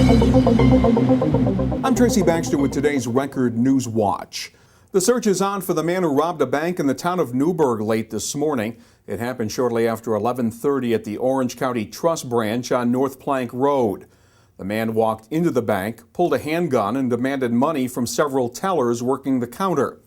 I'm Tracy Baxter with today's Record Newswatch. The search is on for the man who robbed a bank in the town of Newburgh late this morning. It happened shortly after 11:30 at the Orange County Trust branch on North Plank Road. The man walked into the bank, pulled a handgun, and demanded money from several tellers working the counter.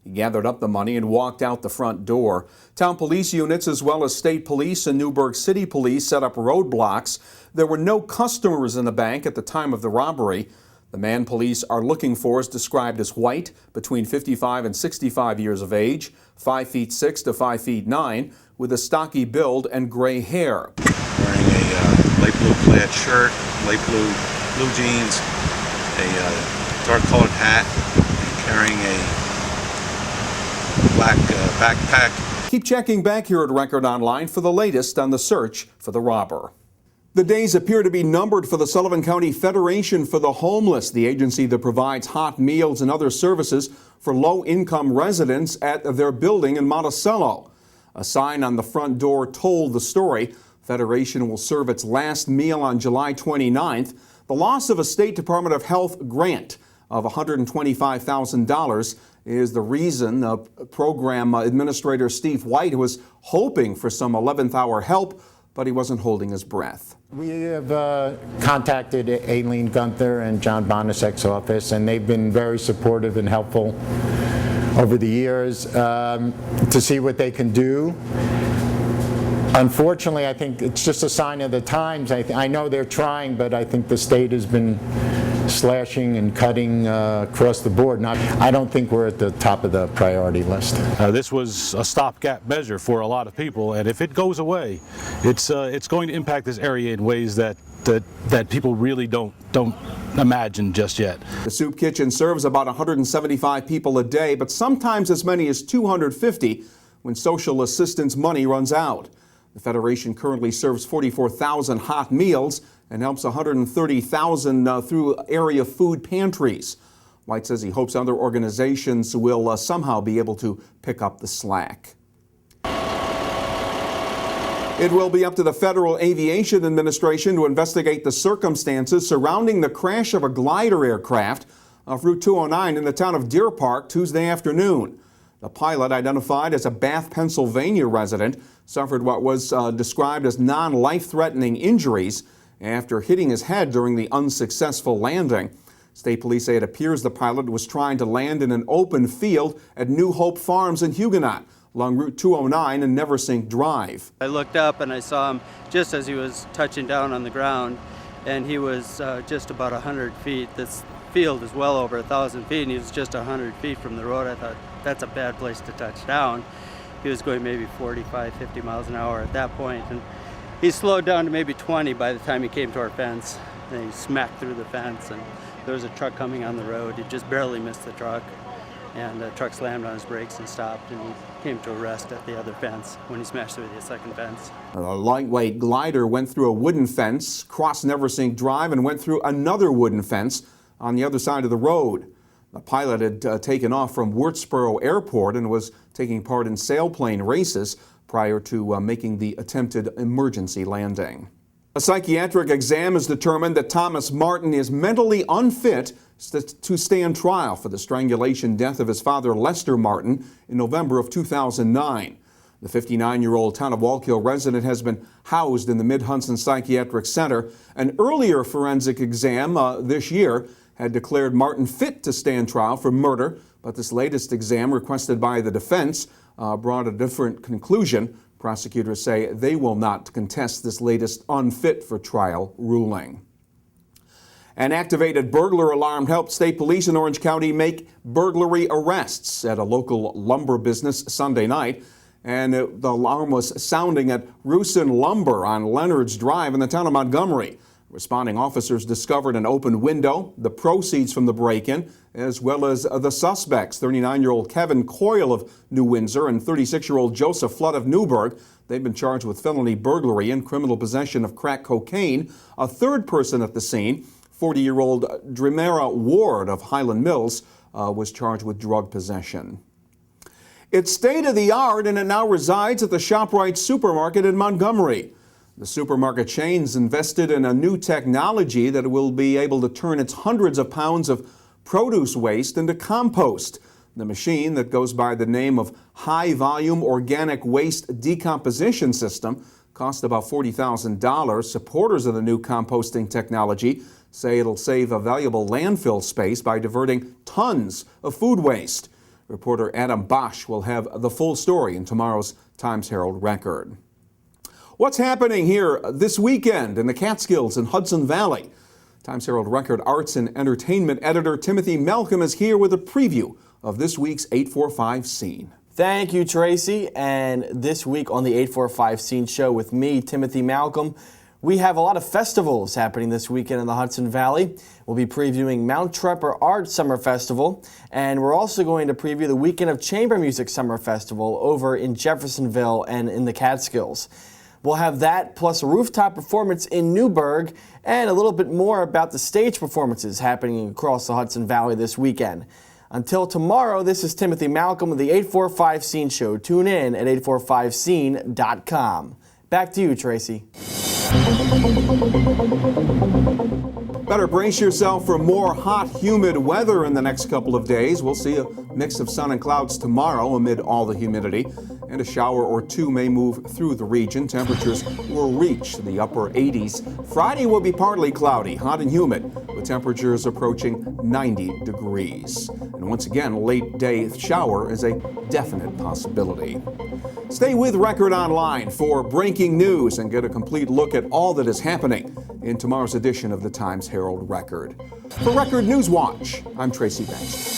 He gathered up the money and walked out the front door. Town police units as well as state police and Newburgh City Police set up roadblocks. There were no customers in the bank at the time of the robbery. The man police are looking for is described as white, between 55 and 65 years of age, 5'6" to 5'9", with a stocky build and gray hair. Wearing a light blue plaid shirt, light blue jeans, a dark colored hat, and carrying a black backpack. Keep checking back here at Record Online for the latest on the search for the robber. The days appear to be numbered for the Sullivan County Federation for the Homeless, the agency that provides hot meals and other services for low-income residents at their building in Monticello. A sign on the front door told the story. Federation will serve its last meal on July 29th. The loss of a State Department of Health grant of $125,000 is the reason. Program Administrator Steve White was hoping for some 11th hour help, but he wasn't holding his breath. We have contacted Aileen Gunther and John Bonasek's office, and they've been very supportive and helpful over the years to see what they can do. Unfortunately, I think it's just a sign of the times. I know they're trying, but I think the state has been slashing and cutting across the board. I don't think we're at the top of the priority list. This was a stopgap measure for a lot of people, and if it goes away, it's going to impact this area in ways that people really don't imagine just yet. The soup kitchen serves about 175 people a day, but sometimes as many as 250 when social assistance money runs out. The Federation currently serves 44,000 hot meals and helps 130,000 through area food pantries. White says he hopes other organizations will somehow be able to pick up the slack. It will be up to the Federal Aviation Administration to investigate the circumstances surrounding the crash of a glider aircraft off Route 209 in the town of Deer Park Tuesday afternoon. The pilot, identified as a Bath, Pennsylvania resident, suffered what was described as non-life-threatening injuries after hitting his head during the unsuccessful landing. State police say it appears the pilot was trying to land in an open field at New Hope Farms in Huguenot along Route 209 and Neversink Drive. I looked up and I saw him just as he was touching down on the ground, and he was just about 100 feet. This field is well over 1,000 feet, and he was just 100 feet from the road. I thought, that's a bad place to touch down. He was going maybe 45, 50 miles an hour at that point, and he slowed down to maybe 20 by the time he came to our fence. And he smacked through the fence, and there was a truck coming on the road. He just barely missed the truck, and the truck slammed on his brakes and stopped, and he came to a rest at the other fence when he smashed through the second fence. A lightweight glider went through a wooden fence, crossed Neversink Drive, and went through another wooden fence on the other side of the road. The pilot had taken off from Wurtsboro Airport and was taking part in sailplane races prior to making the attempted emergency landing. A psychiatric exam has determined that Thomas Martin is mentally unfit to stand trial for the strangulation death of his father Lester Martin in November of 2009. The 59-year-old Town of Wallkill resident has been housed in the Mid-Hudson Psychiatric Center. An earlier forensic exam this year had declared Martin fit to stand trial for murder, but this latest exam requested by the defense brought a different conclusion. Prosecutors say they will not contest this latest unfit for trial ruling. An activated burglar alarm helped state police in Orange County make burglary arrests at a local lumber business Sunday night. And the alarm was sounding at Rusin Lumber on Leonard's Drive in the town of Montgomery. Responding officers discovered an open window, the proceeds from the break-in, as well as the suspects, 39-year-old Kevin Coyle of New Windsor and 36-year-old Joseph Flood of Newburgh. They've been charged with felony burglary and criminal possession of crack cocaine. A third person at the scene, 40-year-old Drimera Ward of Highland Mills, was charged with drug possession. It's state-of-the-art, and it now resides at the Shop-Rite supermarket in Montgomery. The supermarket chain's invested in a new technology that will be able to turn its hundreds of pounds of produce waste into compost. The machine, that goes by the name of High Volume Organic Waste Decomposition System, cost about $40,000. Supporters of the new composting technology say it'll save a valuable landfill space by diverting tons of food waste. Reporter Adam Bosch will have the full story in tomorrow's Times-Herald Record. What's happening here this weekend in the Catskills and Hudson Valley? Times-Herald Record arts and entertainment editor Timothy Malcolm is here with a preview of this week's 845 Scene. Thank you, Tracy. And this week on the 845 Scene Show with me, Timothy Malcolm, we have a lot of festivals happening this weekend in the Hudson Valley. We'll be previewing Mount Tremper Art Summer Festival, and we're also going to preview the Weekend of Chamber Music Summer Festival over in Jeffersonville and in the Catskills. We'll have that plus a rooftop performance in Newburgh and a little bit more about the stage performances happening across the Hudson Valley this weekend. Until tomorrow, this is Timothy Malcolm with the 845 Scene Show. Tune in at 845scene.com. Back to you, Tracy. Better brace yourself for more hot, humid weather in the next couple of days. We'll see a mix of sun and clouds tomorrow amid all the humidity, and a shower or two may move through the region. Temperatures will reach the upper 80s. Friday will be partly cloudy, hot and humid, with temperatures approaching 90 degrees. And once again, a late day shower is a definite possibility. Stay with Record Online for breaking news and get a complete look at all that is happening in tomorrow's edition of the Times-Herald Record. For Record Newswatch, I'm Tracy Banks.